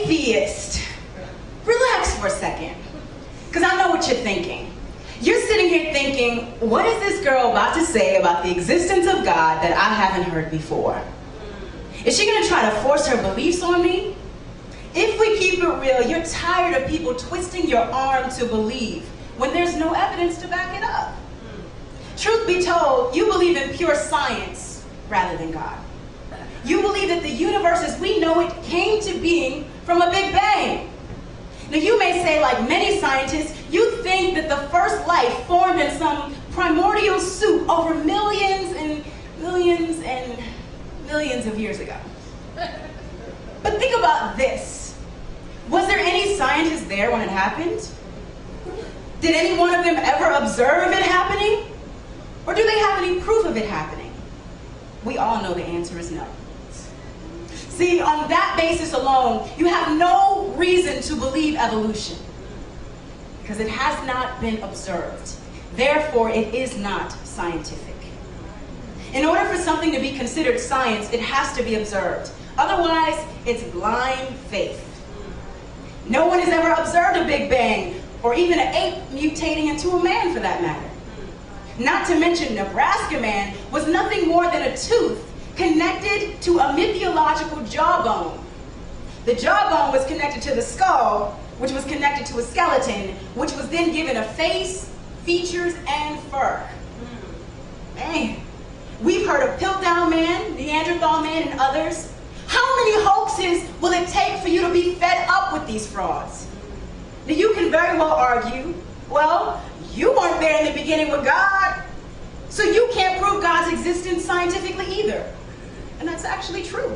atheist, relax for a second, because I know what you're thinking. You're sitting here thinking, what is this girl about to say about the existence of God that I haven't heard before? Is she going to try to force her beliefs on me? If we keep it real, you're tired of people twisting your arm to believe when there's no evidence to back it up. Truth be told, you believe in pure science rather than God. You believe that the universe as we know it came to being from a Big Bang. Now you may say, like many scientists, you think that the first life formed in some primordial soup over millions and millions and millions of years ago. But think about this. Was there any scientist there when it happened? Did any one of them ever observe it happening? Or do they have any proof of it happening? We all know the answer is no. See, on that basis alone, you have no reason to believe evolution, because it has not been observed. Therefore, it is not scientific. In order for something to be considered science, it has to be observed. Otherwise, it's blind faith. No one has ever observed a Big Bang, or even an ape mutating into a man for that matter. Not to mention, Nebraska Man was nothing more than a tooth connected to a mythological jawbone. The jawbone was connected to the skull, which was connected to a skeleton, which was then given a face, features, and fur. Man, we've heard of Piltdown Man, Neanderthal Man, and others. How many hoaxes will it take for you to be fed up with these frauds? Now you can very well argue, well, you weren't there in the beginning with God, so you can't prove God's existence scientifically either. And that's actually true.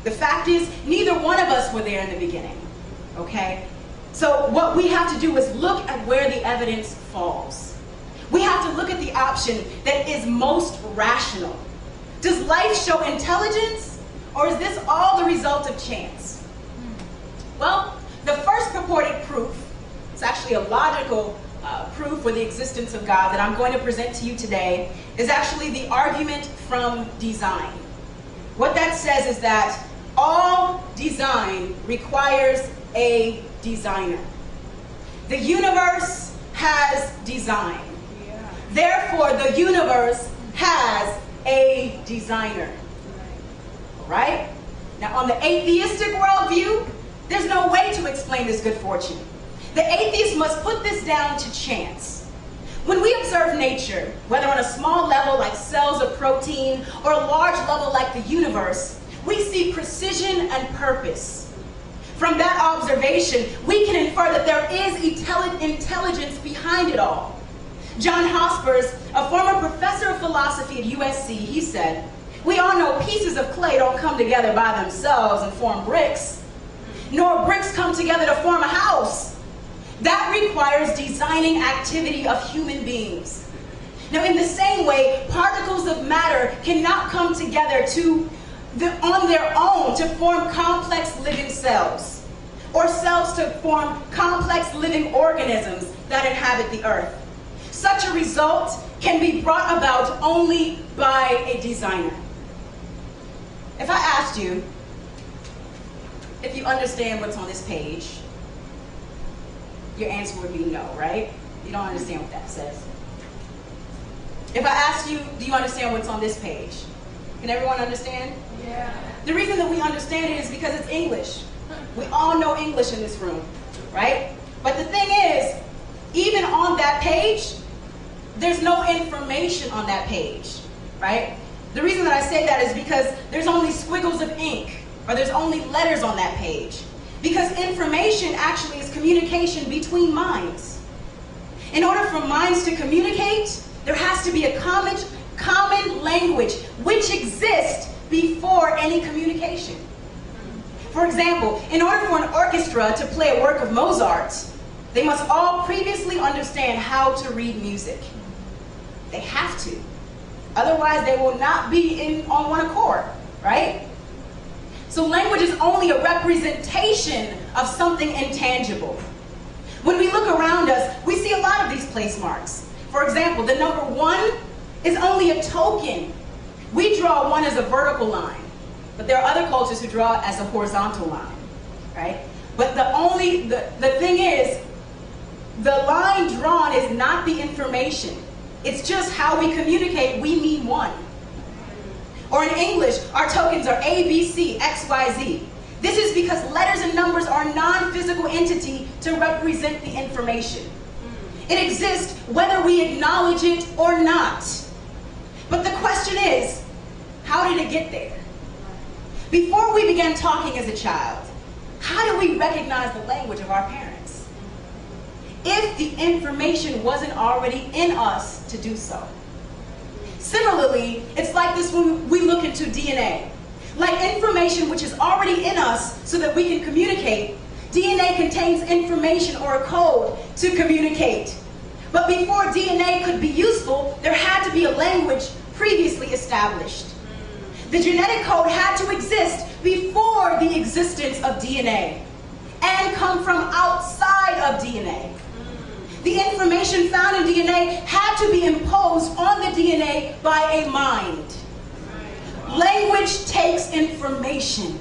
The fact is, neither one of us were there in the beginning, okay? So what we have to do is look at where the evidence falls. We have to look at the option that is most rational. Does life show intelligence, or is this all the result of chance? Well, the first purported proof, it's actually a logical proof for the existence of God that I'm going to present to you today, is actually the argument from design. What that says is that all design requires a designer. The universe has design. Therefore, the universe has a designer. Right? Now, on the atheistic worldview, there's no way to explain this good fortune. The atheist must put this down to chance. When we observe nature, whether on a small level like cells or protein, or a large level like the universe, we see precision and purpose. From that observation, we can infer that there is intelligence behind it all. John Hospers, a former professor of philosophy at USC, he said, "We all know pieces of clay don't come together by themselves and form bricks, nor bricks come together to form a house. That requires designing activity of human beings." Now, in the same way, particles of matter cannot come together on their own to form complex living cells, or cells to form complex living organisms that inhabit the earth. Such a result can be brought about only by a designer. If I asked you if you understand what's on this page, your answer would be no, right? You don't understand what that says. If I asked you, do you understand what's on this page? Can everyone understand? Yeah. The reason that we understand it is because it's English. We all know English in this room, right? But the thing is, even on that page, there's no information on that page, right? The reason that I say that is because there's only squiggles of ink, or there's only letters on that page. Because information actually is communication between minds. In order for minds to communicate, there has to be a common language which exists before any communication. For example, in order for an orchestra to play a work of Mozart's, they must all previously understand how to read music. They have to. Otherwise, they will not be on one accord, right? So language is only a representation of something intangible. When we look around us, we see a lot of these place marks. For example, the number 1 is only a token. We draw 1 as a vertical line, but there are other cultures who draw it as a horizontal line, right? But the thing is, the line drawn is not the information. It's just how we communicate, we mean one. Or in English, our tokens are A, B, C, X, Y, Z. This is because letters and numbers are a non-physical entity to represent the information. It exists whether we acknowledge it or not. But the question is, how did it get there? Before we began talking as a child, how did we recognize the language of our parents? If the information wasn't already in us to do so. Similarly, it's like this when we look into DNA. Like information which is already in us so that we can communicate, DNA contains information or a code to communicate. But before DNA could be useful, there had to be a language previously established. The genetic code had to exist before the existence of DNA and come from outside of DNA. The information found in DNA had to be imposed on the DNA by a mind. Language takes information.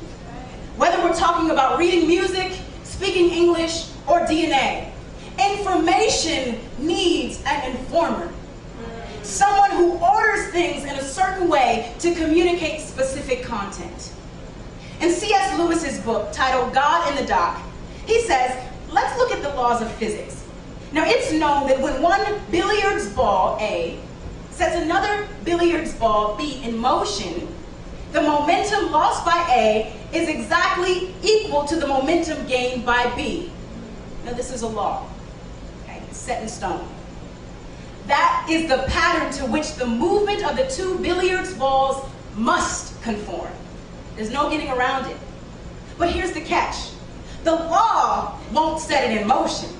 Whether we're talking about reading music, speaking English, or DNA, information needs an informer. Someone who orders things in a certain way to communicate specific content. In C.S. Lewis's book titled God in the Dock, he says, let's look at the laws of physics. Now it's known that when one billiards ball, A, sets another billiards ball, B, in motion, the momentum lost by A is exactly equal to the momentum gained by B. Now this is a law, okay, it's set in stone. That is the pattern to which the movement of the two billiards balls must conform. There's no getting around it. But here's the catch. The law won't set it in motion.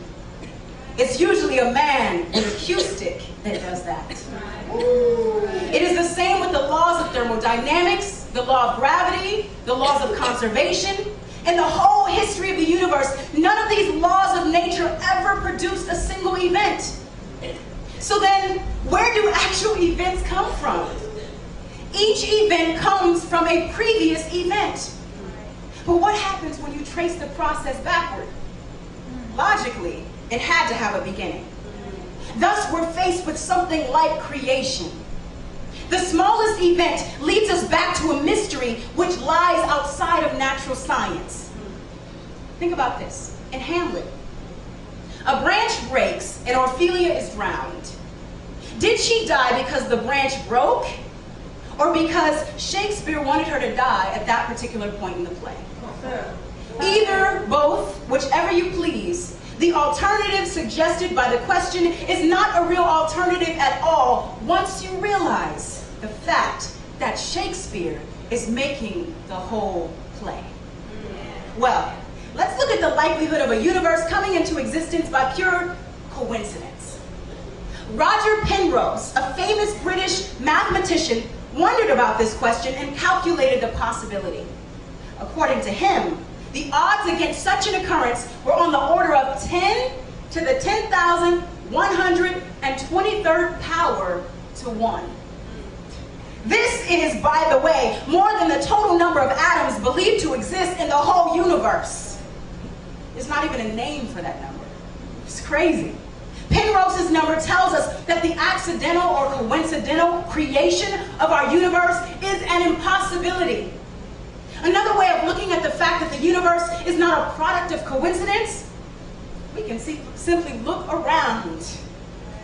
It's usually a man with a cue stick that does that. It is the same with the laws of thermodynamics, the law of gravity, the laws of conservation. In the whole history of the universe, none of these laws of nature ever produced a single event. So then, where do actual events come from? Each event comes from a previous event. But what happens when you trace the process backward? Logically, it had to have a beginning. Thus, we're faced with something like creation. The smallest event leads us back to a mystery which lies outside of natural science. Think about this. In Hamlet, a branch breaks and Ophelia is drowned. Did she die because the branch broke, or because Shakespeare wanted her to die at that particular point in the play? Either, both, whichever you please. The alternative suggested by the question is not a real alternative at all once you realize the fact that Shakespeare is making the whole play. Well, let's look at the likelihood of a universe coming into existence by pure coincidence. Roger Penrose, a famous British mathematician, wondered about this question and calculated the possibility. According to him, the odds against such an occurrence were on the order of 10 to the 10,123rd power to 1. This is, by the way, more than the total number of atoms believed to exist in the whole universe. There's not even a name for that number. It's crazy. Penrose's number tells us that the accidental or coincidental creation of our universe is an impossibility. Another way of looking at the fact that the universe is not a product of coincidence, we can simply look around.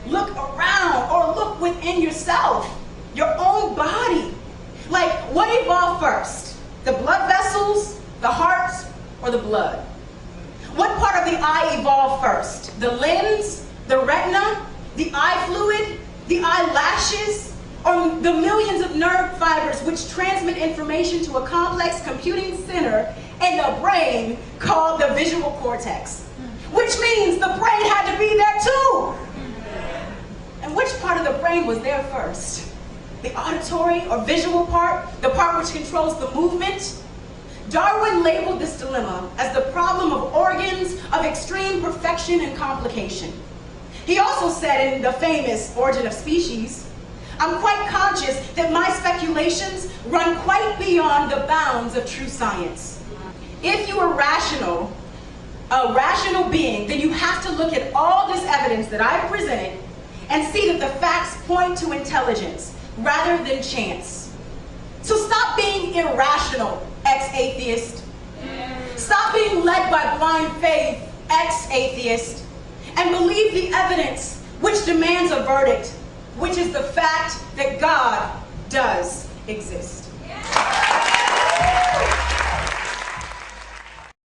Look around, or look within yourself, your own body. Like, what evolved first? The blood vessels, the heart, or the blood? What part of the eye evolved first? The lens, the retina, the eye fluid, the eyelashes, or the millions of nerve fibers which transmit information to a complex computing center in the brain called the visual cortex? Which means the brain had to be there too. And which part of the brain was there first? The auditory or visual part, the part which controls the movement? Darwin labeled this dilemma as the problem of organs of extreme perfection and complication. He also said in the famous Origin of Species, I'm quite conscious that my speculations run quite beyond the bounds of true science. If you were rational, a rational being, then you have to look at all this evidence that I've presented and see that the facts point to intelligence rather than chance. So stop being irrational, ex-atheist. Stop being led by blind faith, ex-atheist. And believe the evidence which demands a verdict, which is the fact that God does exist.